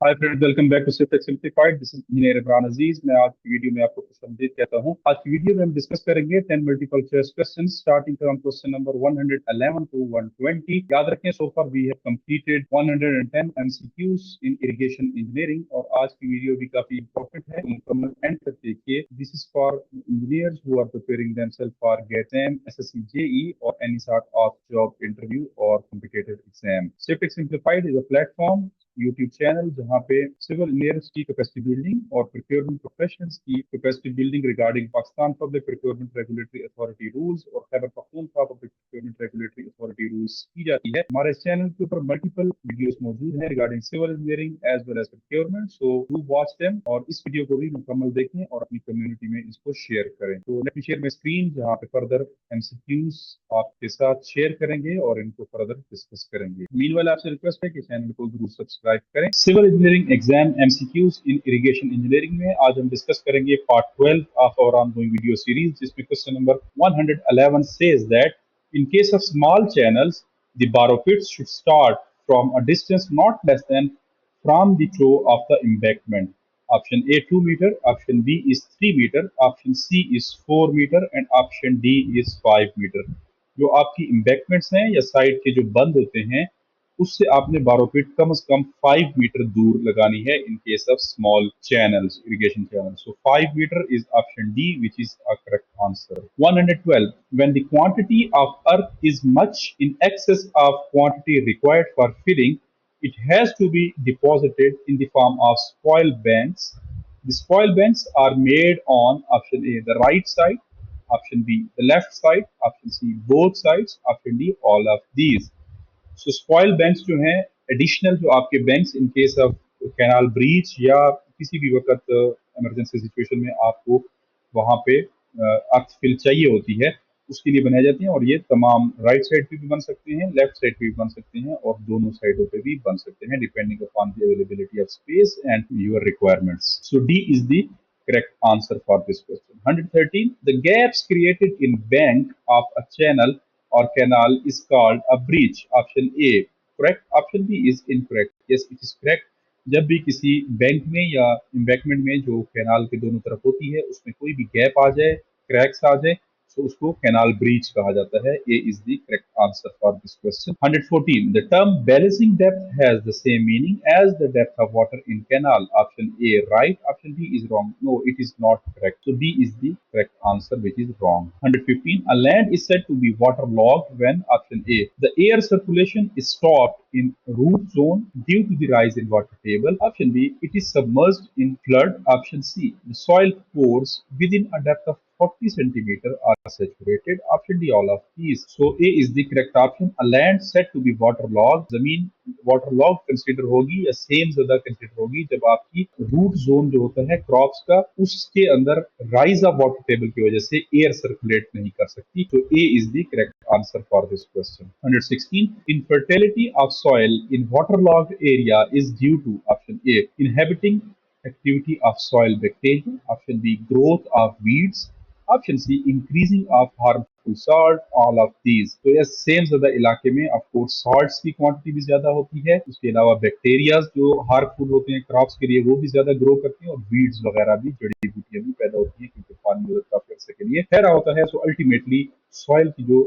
Hi friends, welcome back to sift simplified. This is engineer Imran Aziz. मैं आज की video में आपको खुशामदीद कहता हूं। आज की वीडियो में हम डिस्कस करेंगे 10 multiple choice questions starting from question number 111 to 120। याद रखें, so far we have completed 110 MCQs in irrigation engineering और आज की वीडियो भी काफी इंपॉर्टेंट है, मुकम्मल एंड तक देखिए। This is for engineers who are preparing themselves for GATE M, SSC, JE और any sort of job interview और competitive exam. Sift simplified is a platform, YouTube channel, जहां पे सिविल इंजीनियर्स की capacity building और procurement professionals की capacity building regarding Pakistan public procurement regulatory authority rules और Khyber Pakhtunkhwa public procurement regulatory authority rules की जाती है। हमारे इस चैनल के ऊपर मल्टीपल वीडियोस मौजूद हैं regarding civil engineering as well as procurement, so do watch them और इस वीडियो को भी मुकम्मल देखें और अपनी कम्युनिटी में इसको शेयर करें। तो let me share my screen, जहां पे फर्दर एमसीक्यूज आपके साथ शेयर करेंगे और इनको फर्दर डिस्कस करेंगे। मीनवाइल आपसे रिक्वेस्ट है कि चैनल को जरूर सब्सक्राइब करें। Civil engineering exam MCQs in irrigation engineering में आज हम डिस्कस करेंगे part 12 of our ongoing video series, जिसमें question number 111 says that in case of small channels, the borrow pits should start from a distance not less than from the toe of the embankment. Option A 2 meter, option B is 3 meter, option C is 4 meter and option D is 5 meter. जो आपकी embankments हैं या side के जो बंद होते हैं, उससे आपने बारोपीट कम से कम 5 मीटर दूर लगानी है in case of small channels, irrigation channels. So 5 metre is option D, which is a correct answer. 112, when the quantity of earth is much in excess of quantity required for filling, it has to be deposited in the form of spoil banks. The spoil banks are made on option A the right side, option B the left side, option C both sides, option D all of these. So spoil banks जो हैं, additional जो आपके banks in case of canal breach या किसी भी वक्त emergency situation में आपको वहां पे अर्थ फिल चाहिए होती है, उसके लिए बनाई जाती हैं। और ये तमाम राइट साइड पे भी बन सकते हैं, लेफ्ट साइड पे भी बन सकते हैं और दोनों साइडों पे भी बन सकते हैं, depending upon the availability of space and your requirements. So D is the correct answer for this question. 113, the gaps created in bank of a channel or canal is called a breach. Option A correct, option B is incorrect. Yes, it is correct. जब भी किसी bank में या embankment में जो canal के दोनों तरफ होती है, उसमें कोई भी गैप आ जाए, क्रैक्स आ जाए, तो उसको कैनाल ब्रीच कहा जाता है। A is the correct answer for this question. 114, the term balancing depth has the same meaning as the depth of water in canal. Option A right, option B is wrong. No, it is not correct, so D is the correct answer, which is wrong. 115, a land is said to be waterlogged when option A the air circulation is stopped in root zone due to the rise in water table, option B it is submerged in flood, option C the soil pores within a depth of 40 centimeter are saturated, option D all of these. So A is the correct option. A land said to be waterlogged, जमीन waterlogged consider होगी या same ज्यादा consider होगी जब आपकी root zone जो होता है क्रॉप्स का, उसके अंदर राइज ऑफ वाटर टेबल की वजह से एयर सर्कुलेट नहीं कर सकती। तो A is the correct answer for this question. 116, infertility of soil in waterlogged area is due to option A inhibiting activity of soil bacteria, option B growth of weeds, option C increasing of harmful salt, all of these. तो ये सेम ज्यादा इलाके में of course salts की quantity भी ज्यादा होती है, उसके अलावा बैक्टीरियाज जो हार्मफुल होते हैं क्रॉप्स के लिए वो भी ज्यादा ग्रो करते हैं और वीड्स वगैरह भी, जड़ी बूटियां भी पैदा होती हैं क्योंकि पानी उधर काफी अरसे के लिए ठहरा होता है। सो अल्टीमेटली सॉइल की जो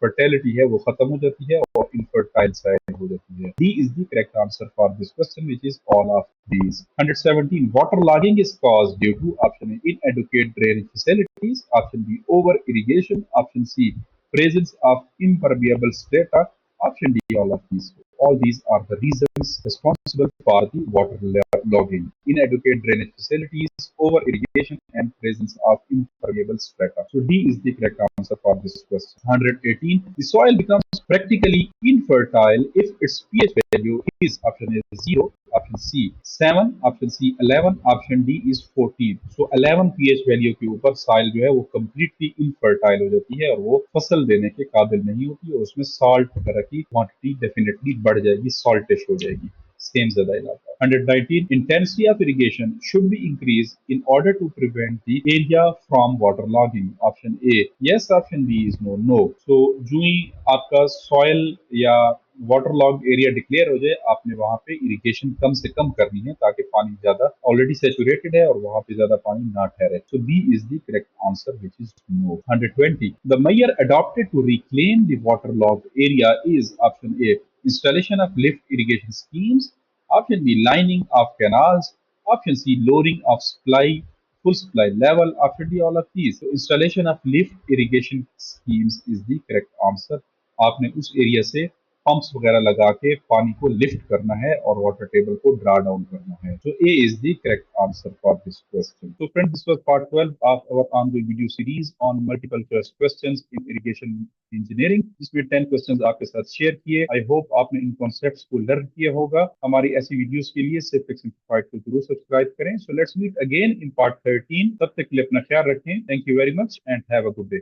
फर्टिलिटी है वो खत्म हो जाती है और इनफर्टाइल सॉइल हो जाती है। D is the correct answer for this question, which is all of these. 117, waterlogging is caused due to option A inadequate drainage facilities, option B over irrigation, option C presence of impermeable strata, option D all of these. All these are the reasons responsible for the waterlogging: inadequate drainage facilities, over irrigation and presence of impermeable strata. So D is the correct answer for this question. 118, the soil becomes practically infertile if its pH value is option A 0, option C 7, option C 11, option D is 14. So 11 pH value के ऊपर soil जो है वो completely infertile हो जाती है और वो फसल देने के काबिल नहीं होती और उसमें सॉल्ट वगैरह की क्वांटिटी डेफिनेटली बढ़ जाएगी, सॉल्टिश हो जाएगी, सेम ज्यादा इलाका। 119, intensity of irrigation should be increased in order to prevent the area from waterlogging. Option A yes, option B is no. No. So जो ही आपका सॉइल या वाटर लॉग एरिया डिक्लेयर हो जाए, आपने वहां पे इरिगेशन कम से कम करनी है ताकि पानी ज्यादा ऑलरेडी सेचुरेटेड है और वहां पे ज्यादा पानी ना ठहरे। So B is the correct answer which is no. 120 the measure adopted to reclaim the waterlogged area is option A installation of lift irrigation schemes, option B lining of canals, option C lowering of supply full supply level, option D all of these। So installation of lift irrigation schemes is the correct answer। आपने उस area से pumps वगैरह लगा के पानी को lift करना है और वाटर टेबल को ड्रा डाउन करना है। So A is the correct answer for this question। So friends, this was part 12 of our ongoing video series on multiple choice questions in irrigation engineering, जिसमें 10 questions आपके साथ share किए। I hope आपने इन concepts को learn किया होगा। हमारी ऐसी वीडियोस के लिए सिर्फ सिंप्लीफाइड को जरूर सब्सक्राइब करें। So let's meet again in part 13। तब तक के लिए अपना ख्याल रखें। Thank you very much and have a good day.